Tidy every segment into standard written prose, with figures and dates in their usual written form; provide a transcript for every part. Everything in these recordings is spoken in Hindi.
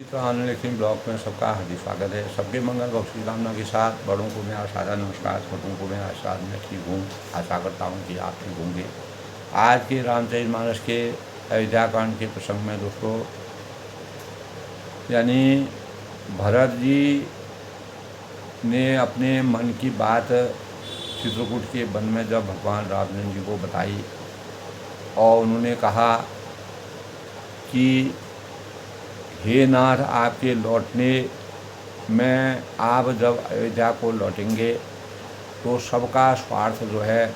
तो आनंद ब्लॉग में सबका हार्दिक स्वागत है। सबके मंगल और श्री कामना के साथ बड़ों को मेरा सादा नमस्कार, छोटों को मेरा आशीर्वाद। मैं ठीक हूँ, आशा करता हूँ कि आप ठीक होंगे। आज के रामचरितमानस के अयोध्याकांड के प्रसंग में दोस्तों, यानी भरत जी ने अपने मन की बात चित्रकूट के वन में जब भगवान रामचंद्र जी को बताई और उन्होंने कहा कि हे नाथ, आपके लौटने में आप जब अयोध्या को लौटेंगे तो सबका स्वार्थ जो है,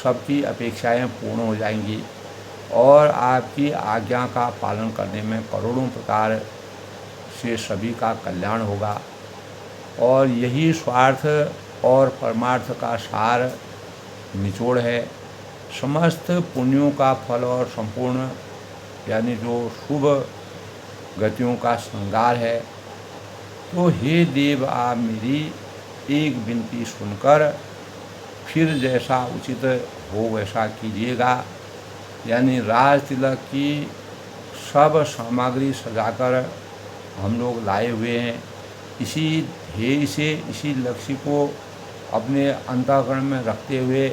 सबकी अपेक्षाएं पूर्ण हो जाएंगी और आपकी आज्ञा का पालन करने में करोड़ों प्रकार से सभी का कल्याण होगा। और यही स्वार्थ और परमार्थ का सार निचोड़ है। समस्त पुण्यों का फल और संपूर्ण यानी जो शुभ गतियों का श्रृंगार है। तो हे देव, आप मेरी एक विनती सुनकर फिर जैसा उचित हो वैसा कीजिएगा। यानी राज तिलक की सब सामग्री सजाकर हम लोग लाए हुए हैं। इसी ध्येय से, इसी लक्ष्य को अपने अंतःकरण में रखते हुए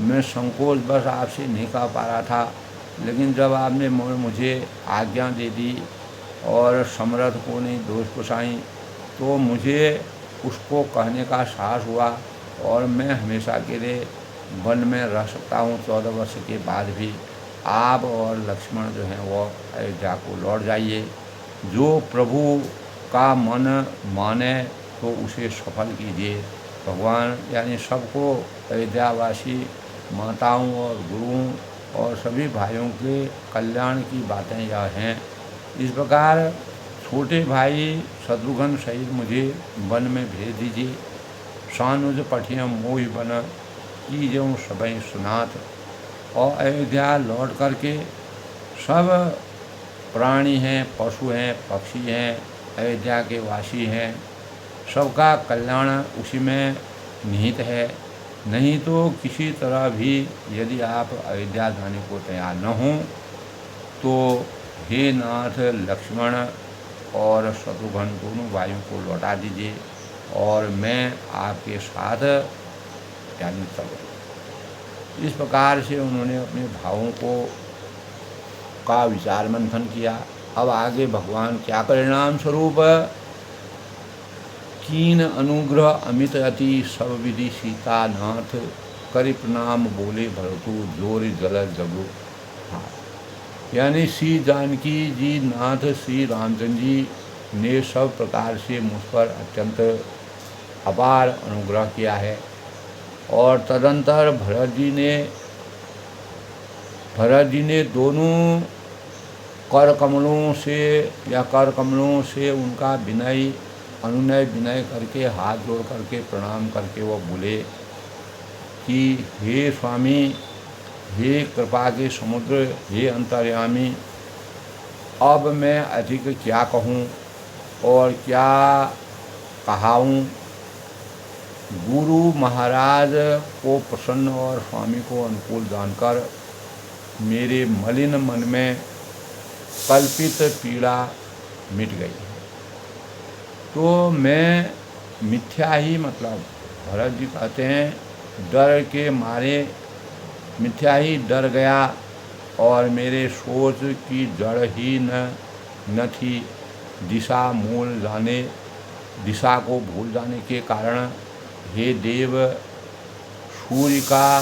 मैं संकोच बस आपसे नहीं कह पा रहा था, लेकिन जब आपने मुझे आज्ञा दे दी और समर्थ को नहीं दोष पुसाई, तो मुझे उसको कहने का साहस हुआ और मैं हमेशा के लिए वन में रह सकता हूँ। 14 वर्ष के बाद भी आप और लक्ष्मण जो हैं वो अयोध्या को लौट जाइए। जो प्रभु का मन माने तो उसे सफल कीजिए। भगवान यानी सबको, अयोध्यावासी माताओं और गुरुओं और सभी भाइयों के कल्याण की बातें यह हैं। इस प्रकार छोटे भाई शत्रुघ्न सहित मुझे वन में भेज दीजिए। सानुज पठियम मोहि बन कीजऊँ सबई सुनाथ। और अयोध्या लौट करके सब प्राणी हैं, पशु हैं, पक्षी हैं, अयोध्या के वासी हैं, सबका कल्याण उसी में निहित है। नहीं तो किसी तरह भी यदि आप अयोध्या जाने को तैयार न हों तो हे नाथ, लक्ष्मण और शत्रुघ्न दोनों भाइयों को लौटा दीजिए और मैं आपके साथ यानी चलो। इस प्रकार से उन्होंने अपने भावों का विचार मंथन किया। अब आगे भगवान क्या परिणाम स्वरूप कीन अनुग्रह अमित अति सब विधि सीता नाथ करि प्रणाम बोले भरतु जोर जल जगु। हाँ, यानी श्री जानकी जी नाथ श्री रामचंद्र जी ने सब प्रकार से मुझ पर अत्यंत अपार अनुग्रह किया है। और तदंतर भरत जी ने दोनों कर कमलों से उनका अनुनय विनय करके हाथ जोड़ करके प्रणाम करके वो बोले कि हे स्वामी, हे कृपा के समुद्र, हे अंतर्यामी, अब मैं अधिक क्या कहूँ और क्या कहाऊँ। गुरु महाराज को प्रसन्न और स्वामी को अनुकूल जानकर मेरे मलिन मन में कल्पित पीड़ा मिट गई। तो मैं मिथ्या ही, मतलब भरत जी कहते हैं डर के मारे मिथ्या ही डर गया और मेरे सोच की जड़ ही न थी। दिशा को भूल जाने के कारण हे देव, सूर्य का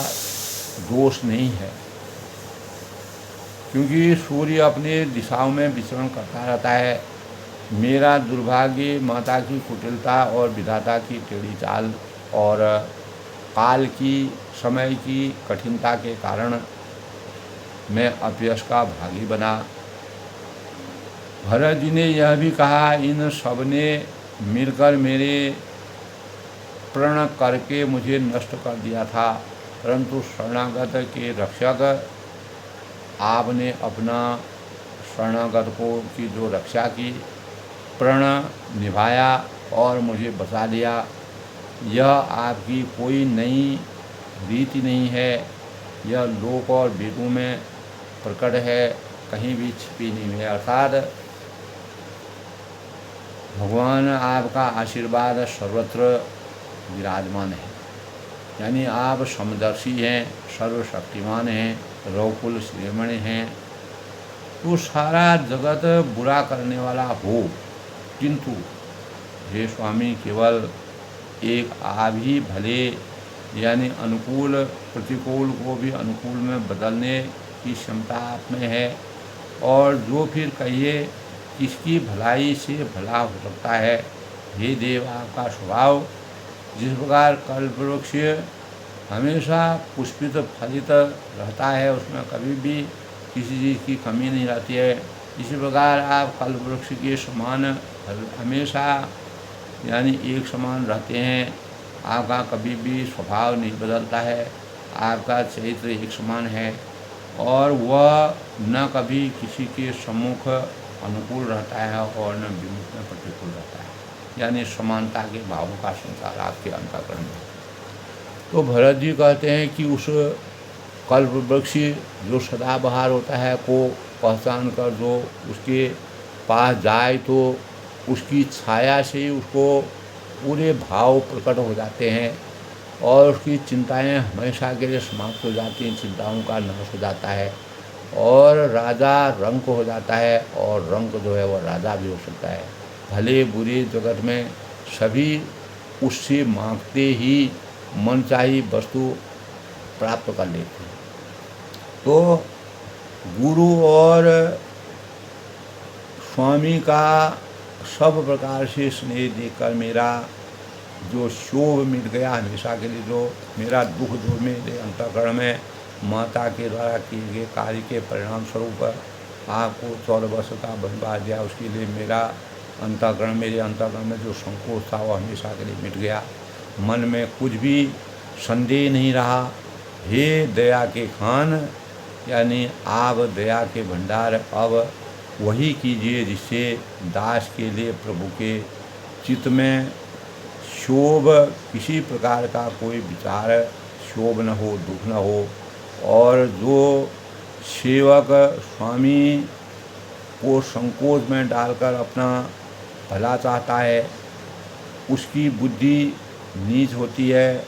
दोष नहीं है, क्योंकि सूर्य अपने दिशाओं में विचरण करता रहता है। मेरा दुर्भाग्य माता की कुटिलता और विधाता की टेढ़ी चाल और काल की समय की कठिनता के कारण मैं अपयश का भागी बना। भरत जी ने यह भी कहा, इन सब ने मिलकर मेरे प्रण करके मुझे नष्ट कर दिया था, परंतु शरणागत के रक्षक आपने अपना शरणागत की जो रक्षा की, प्रण निभाया और मुझे बचा लिया। यह आपकी कोई नई रीति नहीं है, यह लोक और वेदों में प्रकट है, कहीं भी छिपी नहीं है। अर्थात भगवान आपका आशीर्वाद सर्वत्र विराजमान है, यानी आप समदर्शी हैं, सर्वशक्तिमान हैं, रघुकुल शिरोमणि हैं। तो सारा जगत बुरा करने वाला हो, किंतु हे स्वामी केवल एक आप ही भले, यानी अनुकूल प्रतिकूल को भी अनुकूल में बदलने की क्षमता आप में है। और जो फिर कहिए किसकी भलाई से भला हो सकता है। हे देव, आपका स्वभाव जिस प्रकार कल्पवृक्ष हमेशा पुष्पित फलित रहता है, उसमें कभी भी किसी चीज़ की कमी नहीं रहती है, इसी प्रकार आप कल्पवृक्ष के समान हमेशा यानी एक समान रहते हैं। आपका कभी भी स्वभाव नहीं बदलता है, आपका चरित्र एक समान है और वह न कभी किसी के सम्मुख अनुकूल रहता है और न विमुख में प्रतिकूल रहता है, यानी समानता के भावों का संसार आपके अंतःकरण में। तो भरत जी कहते हैं कि उस कल्पवृक्ष जो सदाबहार होता है को पहचान कर जो उसके पास जाए तो उसकी छाया से ही उसको पूरे भाव प्रकट हो जाते हैं और उसकी चिंताएं हमेशा के लिए समाप्त हो जाती हैं, चिंताओं का नाश हो जाता है और राजा रंक हो जाता है और रंक जो है वह राजा भी हो सकता है। भले बुरे जगत में सभी उससे मांगते ही मनचाही वस्तु प्राप्त कर लेते हैं। तो गुरु और स्वामी का सब प्रकार से स्नेह देकर मेरा जो शोभ मिट गया हमेशा के लिए, जो मेरा दुख जो मेरे अंतःकरण में माता के द्वारा किए गए कार्य के परिणाम स्वरूप आपको 14 वर्ष का वनवास दिया, उसके लिए मेरा अंतःकरण मेरे अंतःकरण में जो संकोच था वो हमेशा के लिए मिट गया। मन में कुछ भी संदेह नहीं रहा। हे दया के खान, यानी आप दया के भंडार अब वही कीजिए जिससे दास के लिए प्रभु के चित्त में शोभ किसी प्रकार का कोई विचार शोभ न हो, दुख न हो। और जो सेवक स्वामी को संकोच में डालकर अपना भला चाहता है, उसकी बुद्धि नीच होती है।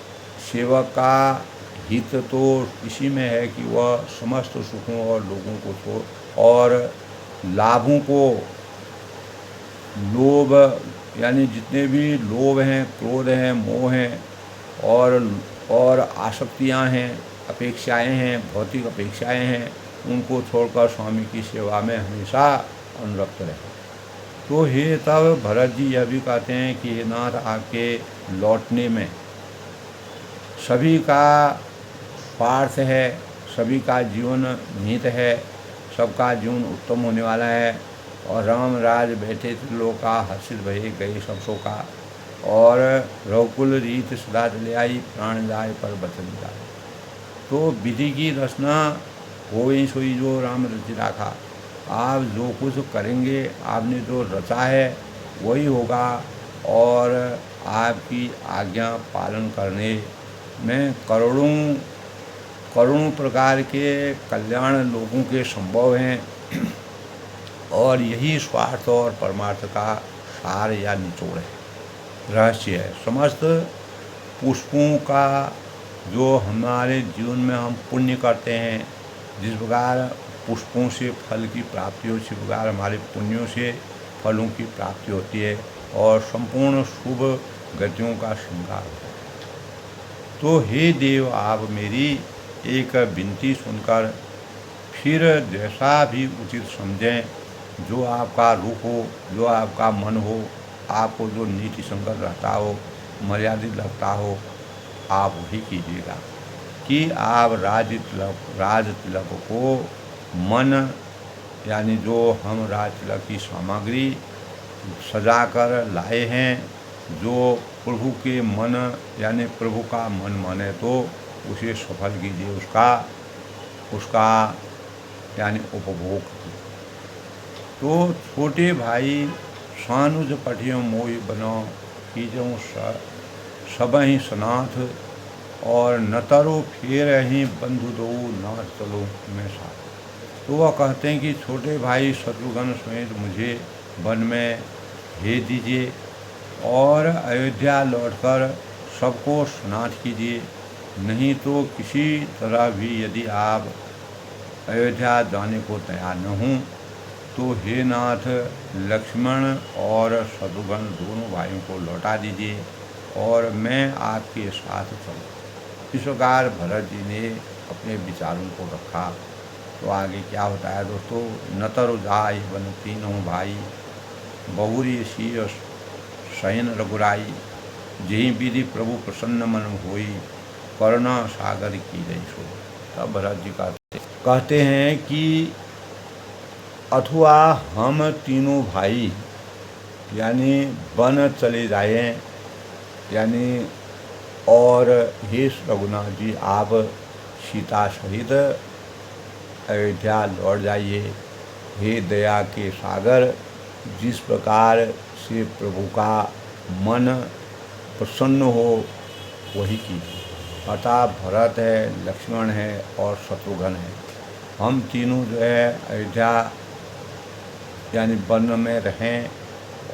सेवक का हित तो इसी में है कि वह समस्त सुखों और लोगों को छोड़ और लाभों को लोभ, यानी जितने भी लोभ हैं, क्रोध हैं, मोह हैं और आसक्तियां हैं, अपेक्षाएं हैं, भौतिक अपेक्षाएं हैं, उनको छोड़कर स्वामी की सेवा में हमेशा अनुरक्त रहे। तो हे तब भरत जी यह भी कहते हैं कि हे नाथ, आपके लौटने में सभी का स्वार्थ है, सभी का जीवन निहित है, सबका जीवन उत्तम होने वाला है। और राम राज बैठे त्रिलोका, हर्षित भये गए सब शोका। और रघुकुल रीत सदा चले आई, प्राण जाए पर बचन जाए। तो विधि की रचना होई सोई जो राम रचि राखा। आप जो कुछ करेंगे, आपने जो रचा है वही होगा और आपकी आज्ञा पालन करने में करोड़ों प्रकार के कल्याण लोगों के संभव हैं। और यही स्वार्थ और परमार्थ का सार या निचोड़ है, रहस्य है। समस्त पुष्पों का जो हमारे जीवन में हम पुण्य करते हैं, जिस प्रकार पुष्पों से फल की प्राप्ति हो, उसी प्रकार हमारे पुण्यों से फलों की प्राप्ति होती है और संपूर्ण शुभ गतियों का श्रृंगार होता है। तो हे देव, आप मेरी एक विनती सुनकर फिर जैसा भी उचित समझें, जो आपका रूप हो, जो आपका मन हो, आपको जो नीति संगत रहता हो, मर्यादित लगता हो, आप वही कीजिएगा कि आप राज तिलक को मन, यानी जो हम राज तिलक की सामग्री सजा कर लाए हैं, जो प्रभु के मन यानी प्रभु का मन माने तो उसे सफल कीजिए, उसका यानी उपभोग कीजिए। तो छोटे भाई सानुज पठियो मोहि बनो, कीजो सबहि सनाथ। और नतरो फेर ही बंधु दो, नाथ चलो मैं साथ। तो वह कहते हैं कि छोटे भाई शत्रुघ्न समेत मुझे वन में भेज दीजिए और अयोध्या लौटकर सबको स्नात कीजिए, नहीं तो किसी तरह भी यदि आप अयोध्या जाने को तैयार न हों तो हे नाथ लक्ष्मण और शत्रुघ्न दोनों भाइयों को लौटा दीजिए और मैं आपके साथ चलूँ। इस प्रकार भरत जी ने अपने विचारों को रखा। तो आगे क्या होता है दोस्तों, नतर जाय बन तीनों भाई, बहुरी सी शयन रघुराई, जेहि विधि प्रभु प्रसन्न मन होई, करुणा सागर की जय सो। तब भरत जी कहते हैं कि अथवा हम तीनों भाई यानी वन चले जाएं, यानी और हे रघुनाथ जी आप सीता सहित अयोध्या लौट जाइए। हे दया के सागर, जिस प्रकार से प्रभु का मन प्रसन्न हो वही कीजिए। अतः भरत है, लक्ष्मण है और शत्रुघ्न है, हम तीनों जो है अयोध्या यानी वन में रहें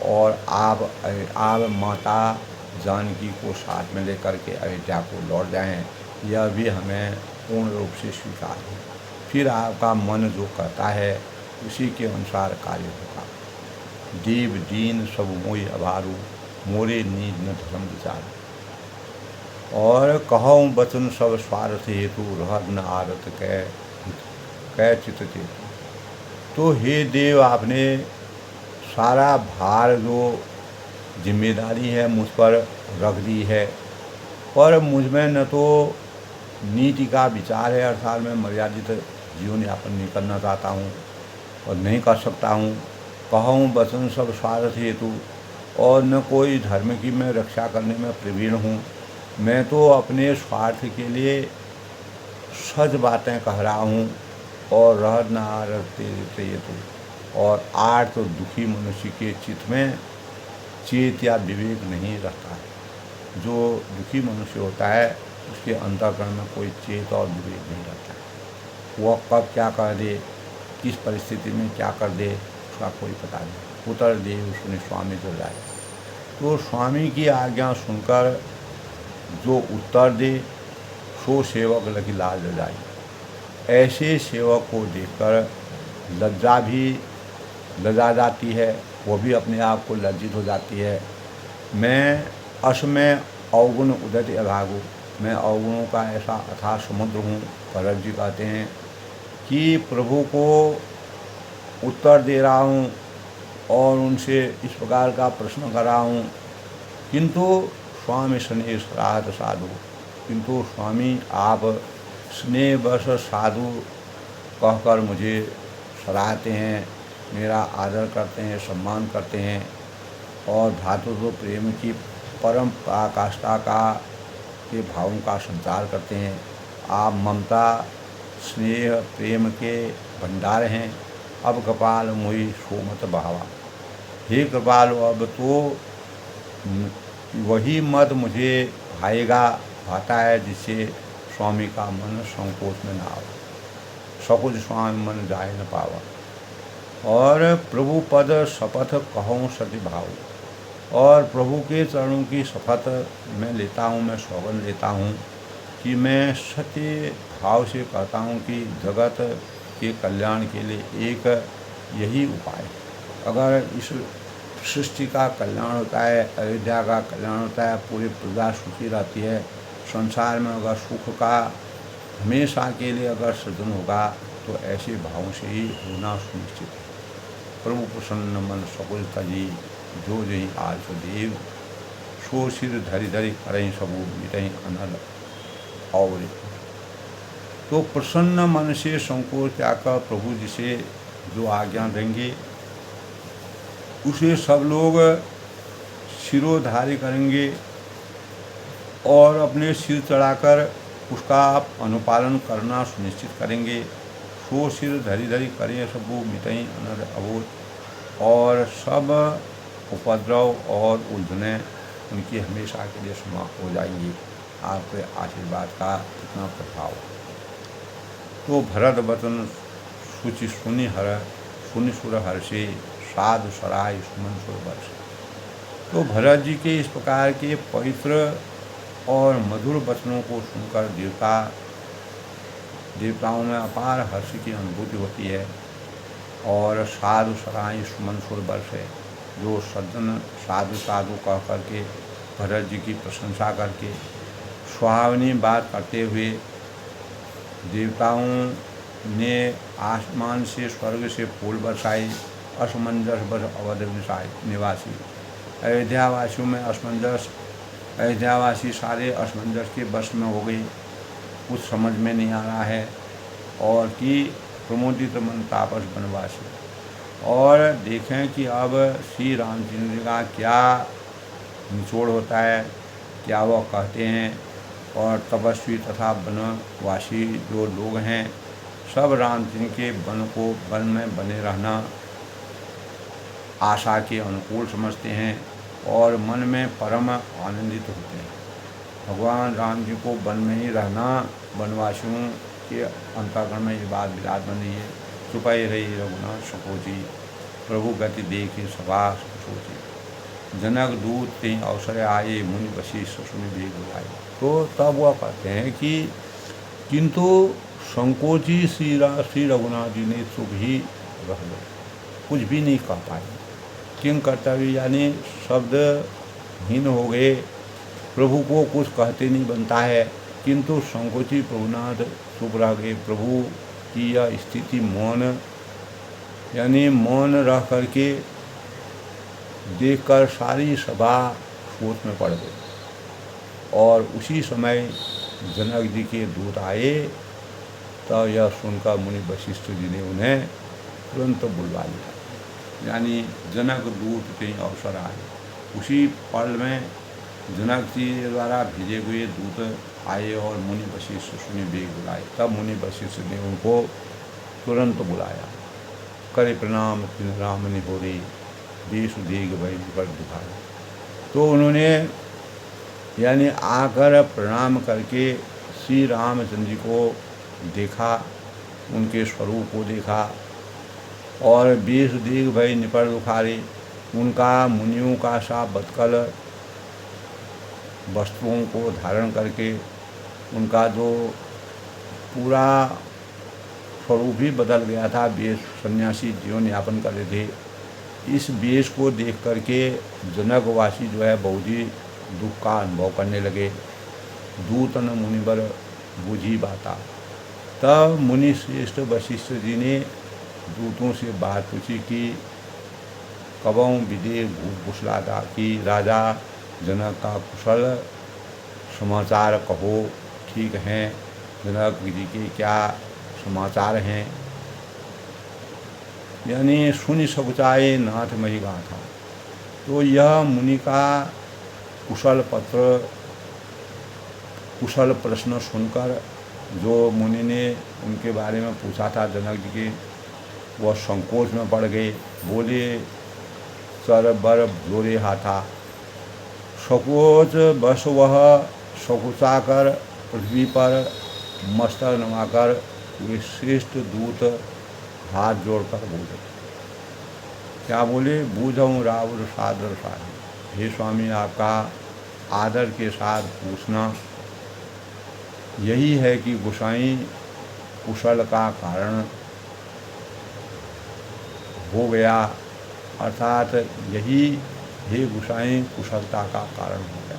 और आप माता जानकी को साथ में लेकर के अयोध्या को लौट जाएं, यह भी हमें पूर्ण रूप से स्वीकार है। फिर आपका मन जो कहता है उसी के अनुसार कार्य होगा। देव दीन सब मोहि अभारू, मोरे नीज न धर्म विचार। और कहूँ वचन सब स्वार्थ हेतु, रहत न आरत कै चित चेतु। तो हे देव आपने सारा भार जो जिम्मेदारी है मुझ पर रख दी है, पर मुझ में न तो नीति का विचार है, अर्थात मैं मर्यादित जीवन यापन नहीं करना चाहता हूँ और नहीं कर सकता हूँ। कहूँ वचन सब स्वार्थ हेतु, और न कोई धर्म की मैं रक्षा करने में प्रवीण हूँ। मैं तो अपने स्वार्थ के लिए सच बातें कह रहा हूँ और रहत न आरत हेतु, और आर्त तो दुखी मनुष्य के चित्त में चेत या विवेक नहीं रहता है। जो दुखी मनुष्य होता है उसके अंतःकरण में कोई चेत और विवेक नहीं रहता है। वह कब क्या कर दे, किस परिस्थिति में क्या कर दे, उसका कोई पता नहीं। उतर देव सुने स्वामी जो जाए। तो स्वामी की आज्ञा सुनकर जो उत्तर दे सो सेवक लगी लाज जाए। ऐसे सेवक को देखकर लज्जा जाती है, वो भी अपने आप को लज्जित हो जाती है। मैं असमय अवगुण उदय अभागु, मैं अवगुणों का ऐसा अथाह समुद्र हूँ। भरत जी कहते हैं कि प्रभु को उत्तर दे रहा हूँ और उनसे इस प्रकार का प्रश्न कर रहा हूँ, किंतु स्वामी स्नेह सराहत साधु, किंतु स्वामी आप स्नेहवश साधु कहकर मुझे सराहते हैं, मेरा आदर करते हैं, सम्मान करते हैं और धातुत्व प्रेम की परम पराकाष्ठा का के भावों का संचार करते हैं। आप ममता स्नेह प्रेम के भंडार हैं। अब कृपाल मोहि सोमत बहावा, हे कृपाल अब तो वही मत मुझे भाता है जिससे स्वामी का मन संकोच में ना हो, सकुच स्वामी मन जाए न पावा। और प्रभु पद शपथ कहूँ सति भाव, और प्रभु के चरणों की शपथ मैं लेता हूँ, मैं सौगंध लेता हूँ कि मैं सत्य भाव से कहता हूँ कि जगत के कल्याण के लिए एक यही उपाय है। अगर इस सृष्टि का कल्याण होता है, अयोध्या का कल्याण होता है, पूरी प्रजा सुखी रहती है, संसार में अगर सुख का हमेशा के लिए अगर सृजन होगा तो ऐसे भावों से ही होना सुनिश्चित है। प्रभु प्रसन्न मन सकुल तजी, जो जही आज देव, सो सिर धरि धरि करें सबू मिटहीं अनल और। तो प्रसन्न मन से संकोच त्याग कर प्रभु जी से जो आज्ञा देंगे उसे सब लोग सिरोधार्य करेंगे और अपने सिर चढ़ाकर उसका अनुपालन करना सुनिश्चित करेंगे। सो सिर धरि धरि करें सबू मिटहीं अनल अबोध, और सब उपद्रव और उलझनें उनकी हमेशा के लिए समाप्त हो जाएंगी। आपके आशीर्वाद का इतना प्रभाव। तो भरत वचन सुचि सुनि सुर हर्षे, साधु सराय सुमन सुर वर्ष। तो भरत जी के इस प्रकार के पवित्र और मधुर वचनों को सुनकर देवताओं में अपार हर्ष की अनुभूति होती है और साधु सराय सुमन सुर वर्ष है जो सज्जन साधु साधु कह करके भरत जी की प्रशंसा करके सुहावनी बात करते हुए देवताओं ने आसमान से स्वर्ग से फूल बरसाए, असमंजस बस अवध निवासी अयोध्यावासियों में अयोध्यावासी सारे असमंजस के बस में हो गए, कुछ समझ में नहीं आ रहा है। और कि प्रमोदित मन तापस वनवासी, और देखें कि अब श्री रामचंद्र जी का क्या निचोड़ होता है, क्या वह कहते हैं। और तपस्वी तथा वनवासी जो लोग हैं सब रामचंद्र के वन में बने रहना आशा के अनुकूल समझते हैं और मन में परम आनंदित होते हैं। भगवान राम जी को वन में ही रहना वनवासियों के अंतःकरण में ये बात विराजमान है। चुपाई रही रघुनाथ सकोची, प्रभु गति देखी सभा सोची, जनक दूत कहीं अवसर आए, मुनि वशिष्ठ सुनि भी बुलाए। तो तब वह कहते हैं कि किंतु संकोची श्री रघुनाथ जी ने चुप ही रह लो, कुछ भी नहीं कह पाए। किंग कर्तव्य यानी शब्दहीन हो गए, प्रभु को कुछ कहते नहीं बनता है। किंतु संकोची प्रभुनाथ चुप रह गए। प्रभु की यह स्थिति मौन यानी मौन रह करके देखकर सारी सभा सोच में पड़ गई। और उसी समय जनक जी के दूत आए, तो यह सुनकर मुनि वशिष्ठ जी ने उन्हें तुरंत बुलवा लिया। यानी जनक दूत के अवसर आए, उसी पल में जनक जी द्वारा भेजे हुए दूत आए और मुनि वशिष्ठ सुनि बेग बुलाए। तब मुनि वशिष्ठ ने उनको तुरंत बुलाया। करे प्रणाम तिन राम निहोरी, देश देग भय पर दिखाया। तो उन्होंने यानी आकर प्रणाम करके श्री रामचंद्र जी को देखा, उनके स्वरूप को देखा और बेश देग भय निपर दुखारे, उनका मुनियों का सा बदकल वस्त्रों को धारण करके उनका जो पूरा स्वरूप ही बदल गया था, वेश सन्यासी जीवन यापन कर रहे थे। इस वेश को देख करके जनकवासी जो है बहुत ही दुख का अनुभव करने लगे। दूतन मुनिवर बूझी बाता। तब मुनि श्रेष्ठ वशिष्ठ जी ने दूतों से बात पूछी कि कबों विदे भूप कुशलादा कि राजा जनक का कुशल समाचार कहो, ठीक हैं, जनक जी के क्या समाचार हैं। यानी सुनि सकुचाए नाथ मही गाथा। तो यह मुनि का कुशल प्रश्न सुनकर जो मुनि ने उनके बारे में पूछा था जनक जी के, वह संकोच में पड़ गए। बोले सर बर भलोरे हाथा, सकोच बस वह सकुचाकर पृथ्वी पर मस्तक नवाकर वे श्रेष्ठ दूत हाथ जोड़कर बोले। क्या बोले? बूझऊँ रावण सादर साधे। हे स्वामी, आपका आदर के साथ पूछना यही है कि गोसाई कुशल का कारण हो गया, अर्थात यही हे गोसाई कुशलता का कारण हो गया।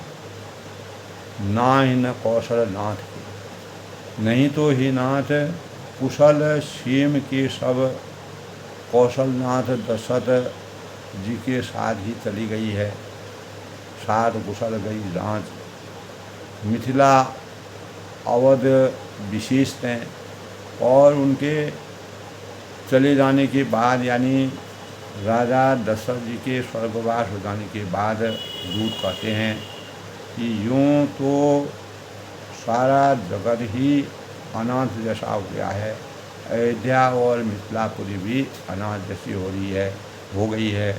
ना ही न कौशल नाथ के, नहीं तो ही नाथ कुशल सीम के सब कौशलनाथ दशरथ जी के साथ ही चली गई है। साथ कुशल गई रांच, मिथिला अवध विशेष हैं। और उनके चले जाने के बाद यानी राजा दशरथ जी के स्वर्गवास हो जाने के बाद दूत कहते हैं कि यूँ तो सारा जगत ही अनाथ जैसा हो गया है, अयोध्या और मिथिलापुरी भी अनाथ जैसी हो गई है।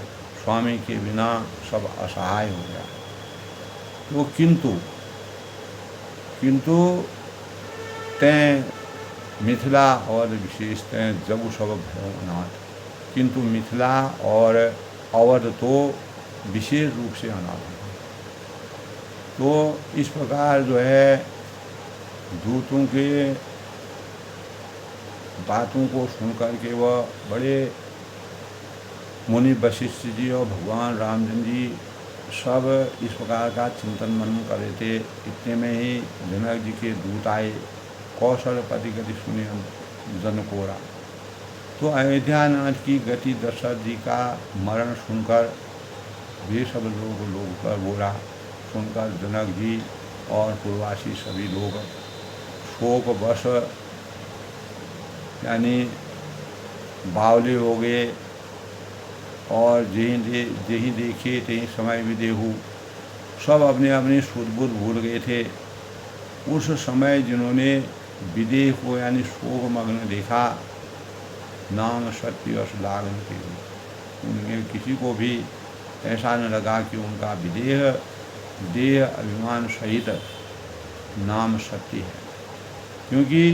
स्वामी के बिना सब असहाय हो गया। तो किंतु तें मिथिला और विशेष तें जब सब भयो अनाथ। किंतु मिथिला और अवध तो विशेष रूप से अनादर है। तो इस प्रकार जो है दूतों के बातों को सुनकर के वह बड़े मुनि वशिष्ठ जी और भगवान रामचंद्र जी सब इस प्रकार का चिंतन मनन कर रहे थे। इतने में ही जनक जी के दूत आए, कौशलपति गति सुने जनकोरा। तो अयोध्यानाथ की गति दशरथ जी का मरण सुनकर वे सब लोग पर बोला सुनकर जनक जी और पूर्ववासी सभी लोग शोकवश यानी बावले हो गए। और जेही देखे तेही समय भी देहू, सब अपने अपने सुध बुध भूल गए थे। उस समय जिन्होंने विदेह को यानी शोक मग्न देखा, नाम सत्य अस लागन के, उनके किसी को भी ऐसा न लगा कि उनका विदेह देह अभिमान सहित नाम सत्य है। क्योंकि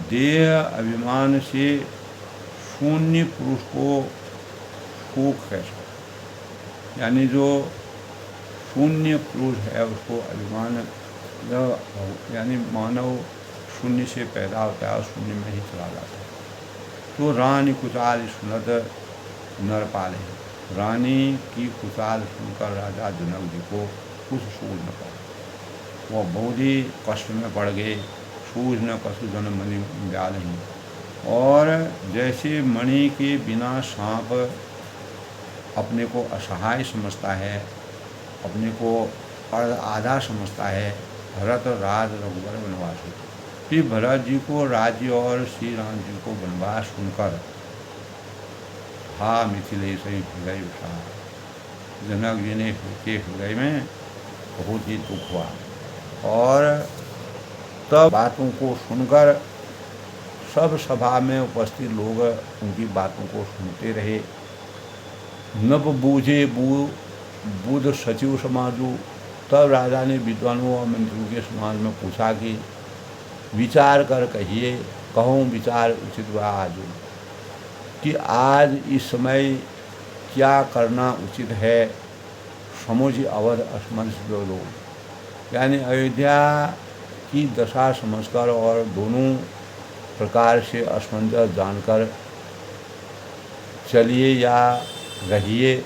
देह अभिमान से शून्य पुरुष को शोक कैसा, यानी जो शून्य पुरुष है उसको अभिमान, यानी मानव शून्य से पैदा होता है और शून्य में ही चला जाता है। तो रानी कुचाल सुनत नर पाले, रानी की कुचाल सुनकर राजा जनक जी को कुछ सूझ न पाया। वह बहुत ही कष्ट में पड़ गए। सूझ न कसु जन मणि ब्याल ही, और जैसे मणि के बिना सांप अपने को असहाय समझता है, अपने को आधा समझता है, भरत राज रघुवर वनवासी। फिर भरत जी को राज्य और श्री राम जी को वनवास सुनकर हा मिथिलेश हृदय उठा, जनक जी ने के हृदय में बहुत ही दुख हुआ। और तब बातों को सुनकर सब सभा में उपस्थित लोग उनकी बातों को सुनते रहे। नभ बूझे बुध सचिव समाजू, तब राजा ने विद्वानों और मंत्रियों के समाज में पूछा कि विचार कर कहिए, कहूँ विचार उचित व आजू, कि आज इस समय क्या करना उचित है। समझ अवध असमंस लोग, यानी अयोध्या की दशा समझकर और दोनों प्रकार से असमंजस जानकर चलिए या रहिए,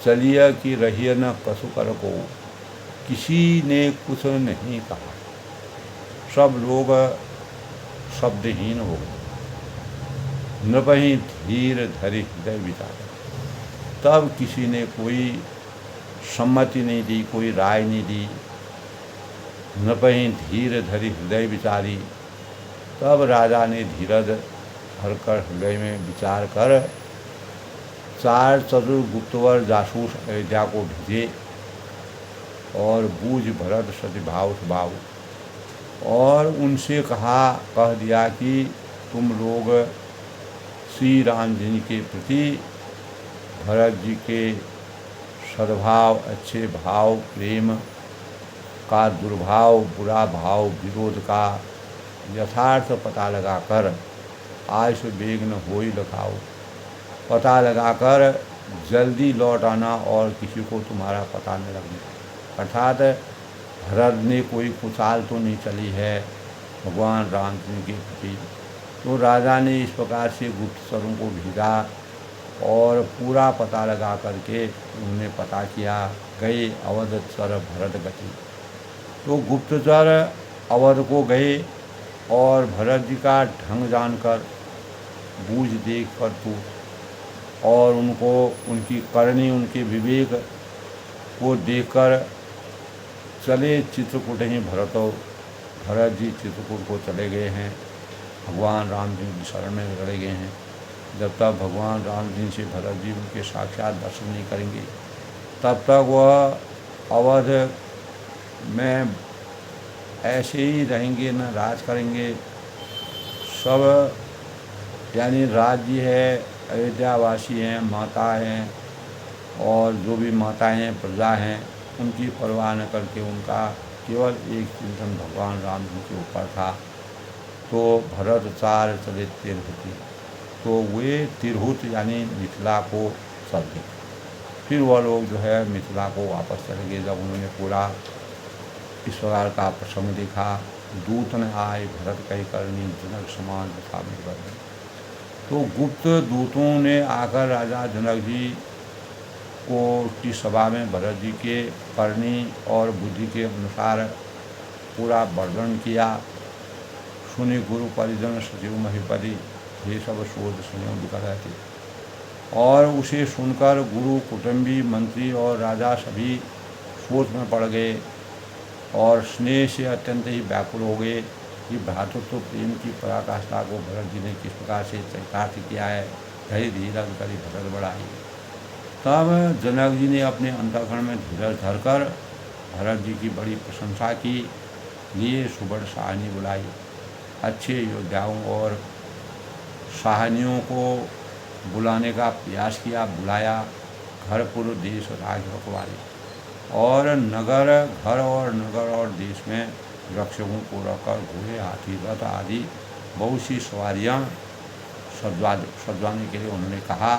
चलिए कि रहिए न कसु कर को, किसी ने कुछ नहीं कहा। सब लोग शब्दहीन हो गए। नृपहि धीर धरि हृदय विचार, तब किसी ने कोई सम्मति नहीं दी, कोई राय नहीं दी। नृपहि धीर धरि हृदय विचारी, तब राजा ने धीरज धरकर हृदय में विचार कर 4 चतुर गुप्तवर जासूस अयोध्या को भेजे और बूझ भरत सतिभाव स्वभाव, और उनसे कह दिया कि तुम लोग श्री राम जी के प्रति भरत जी के सद्भाव, अच्छे भाव, प्रेम का दुर्भाव, बुरा भाव, विरोध का यथार्थ पता लगाकर आयुष वेग न होई लगाओ, पता लगाकर जल्दी लौट आना और किसी को तुम्हारा पता न लगने। अर्थात भरत ने कोई कुचाल तो नहीं चली है भगवान राम जी के प्रति। तो राजा ने इस प्रकार से गुप्तचरों को भेजा और पूरा पता लगा करके उन्होंने पता किया। गए अवध चर भरत गति, तो गुप्तचर अवध को गए और भरत जी का ढंग जानकर, बूझ देख कर तो, और उनको उनकी करनी, उनके विवेक को देखकर चले चित्रकूट ही भरत जी चित्रकूट को चले गए हैं। भगवान राम जी की शरण में लड़े गए हैं। जब तक भगवान राम जी से भरत जी उनके साक्षात दर्शन नहीं करेंगे तब तक वह अवध में ऐसे ही रहेंगे, न राज करेंगे। सब यानी राज्य है, अयोध्यावासी हैं, माता हैं, और जो भी माताएं हैं, प्रजा हैं, उनकी परवाह न करके उनका केवल एक चिंतन भगवान राम जी के ऊपर था। तो भरत 4 चले तिरहुति, तो वे तिरहुत यानी मिथिला को चल गए। फिर वह लोग जो है मिथिला को वापस चले गए। जब उन्होंने पूरा इस प्रकार का प्रसंग देखा, दूत न आए भरत कई करनी जनक समान था निर्भर। तो गुप्त दूतों ने आकर राजा जनक जी को की सभा में भरत जी के करनी और बुद्धि के अनुसार पूरा वर्णन किया। सुनि गुरु परिजन सचिव महीपति, ये सब शोध संयोग दिखा रहे थे। और उसे सुनकर गुरु, कुटुंबी, मंत्री और राजा सभी सोच में पड़ गए और स्नेह से अत्यंत ही व्याकुल हो गए कि भ्रातृत्व प्रेम की पराकाष्ठा को भरत जी ने किस प्रकार से चरितार्थ किया है। धैर्य धीरज करी भरत बढ़ाई। तब जनक जी ने अपने अंतःकरण में धीरज धरकर भरत जी की बड़ी प्रशंसा की, लिए सुबह साहनी बुलाई, अच्छे योद्धाओं और साहनियों को बुलाने का प्रयास किया, बुलाया। घर पूर्व देश राज रखवाले और नगर, घर और नगर और देश में रक्षकों को रखकर घोड़े, हाथी, रथ आदि बहुत सी सवारियाँ सजवाने के लिए उन्होंने कहा।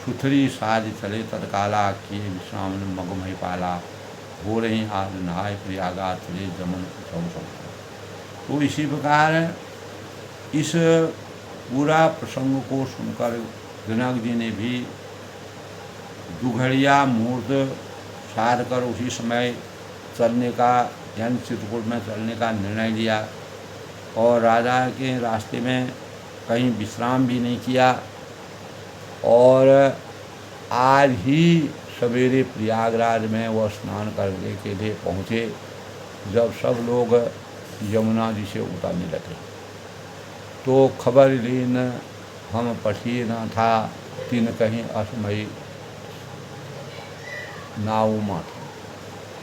सुथरी साज चले तत्काला, किए विश्राम मगमय पाला, हो रही आज नहाय प्रयागा चले जमन सब। तो इसी प्रकार इस पूरा प्रसंग को सुनकर जनक जी ने भी दुघड़िया मुहूर्त साध कर उसी समय चलने का, यानी चित्रकूट में चलने का निर्णय लिया और राजा के रास्ते में कहीं विश्राम भी नहीं किया। और आज ही सवेरे प्रयागराज में वह स्नान करने के लिए पहुँचे, जब सब लोग यमुना जी से उतरने लगे। तो खबर लीन हम पठी न था, तीन कहीं असमयी नाउमा था।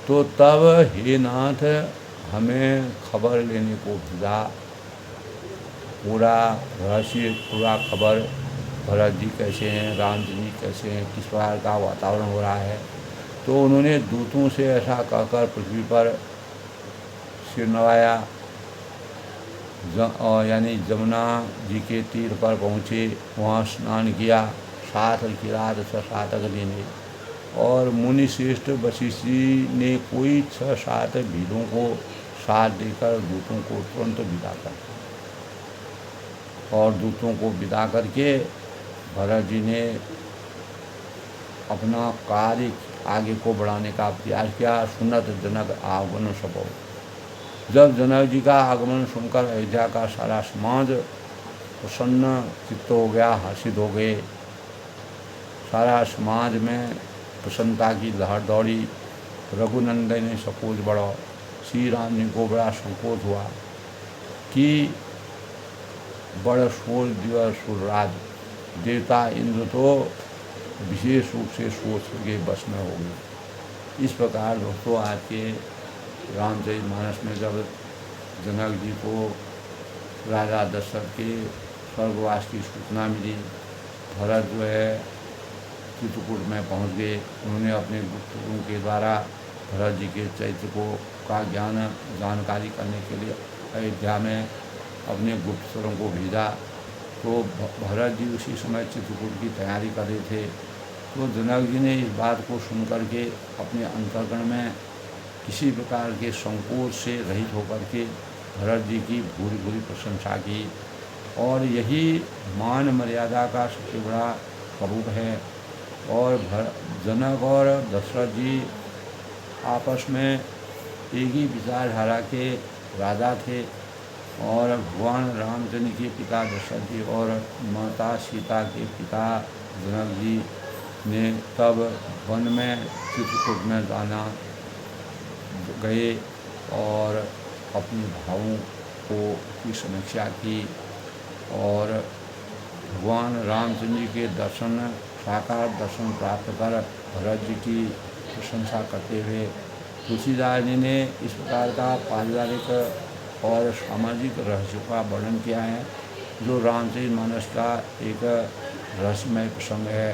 तो तब हे नाथ हमें खबर लेने को भेजा, पूरा रहस्य, पूरा खबर, भरत जी कैसे हैं, राम जी कैसे हैं, किस प्रकार का वातावरण हो रहा है। तो उन्होंने दूतों से ऐसा कहकर पृथ्वी पर सिर नवाया, यानी जमुना जी के तीर पर पहुँचे, वहाँ स्नान किया, 7 किरात 6 लेने। और मुनि श्रेष्ठ वशिष्ठ जी ने कोई 6-7 भीलों को साथ देकर दूतों को तुरंत विदा कर, और दूतों को विदा करके भरत जी ने अपना कार्य आगे को बढ़ाने का प्रयास किया। सुनत जनक आगमन सबो। जब जनक जी का आगमन सुनकर अयोध्या का सारा समाज प्रसन्न चित्त हो गया, हर्षित हो गए। सारा समाज में प्रसन्नता की लहर दौड़ी। रघुनंदन ने सकोच बढ़ा। श्री राम जी को बड़ा संकोच हुआ कि बड़ शोर दिवस सुरराज, देवता इंद्र तो विशेष रूप से सोच के बस में हो गए। इस प्रकार दोस्तों आज के रामचरितमानस में जब जनक जी को राजा दशरथ के स्वर्गवास की सूचना मिली, भरत जो है चित्रकूट में पहुंच गए। उन्होंने अपने गुप्तों के द्वारा भरत जी के चरित्र को का जानकारी करने के लिए अयोध्या में अपने गुप्तचरों को भेजा। तो भरत जी उसी समय चित्रकूट की तैयारी कर रहे थे। तो जनक जी ने इस बात को सुन कर के अपने अंतःकरण में किसी प्रकार के संकोच से रहित होकर के भरत जी की भूरी भूरी प्रशंसा की। और यही मान मर्यादा का सबसे बड़ा स्वरूप है। और जनक और दशरथ जी आपस में एक ही विचारधारा के राजा थे। और भगवान रामचंद्र के पिता दशरथ जी और माता सीता के पिता जनक जी ने तब वन में चित्रकूट में जाना गए और अपने भावों की समीक्षा की। और भगवान रामचंद्र जी के दर्शन, साकार दर्शन प्राप्त कर भरत जी की प्रशंसा करते हुए तुलसीदास जी ने इस प्रकार का पारिवारिक और सामाजिक रहस्य का वर्णन किया है, जो रामचरितमानस का एक रहस्यमय प्रसंग है।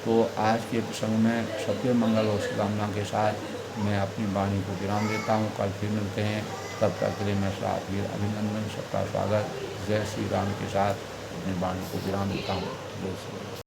तो आज के प्रसंग में सबके मंगल और शुभकामना के साथ मैं अपनी वाणी को विराम देता हूँ। कल फिर मिलते हैं, तब तक के लिए मैं फिर अभिनंदन, सबका स्वागत, जय श्री राम के साथ अपनी वाणी को विराम देता हूँ। जय श्री राम।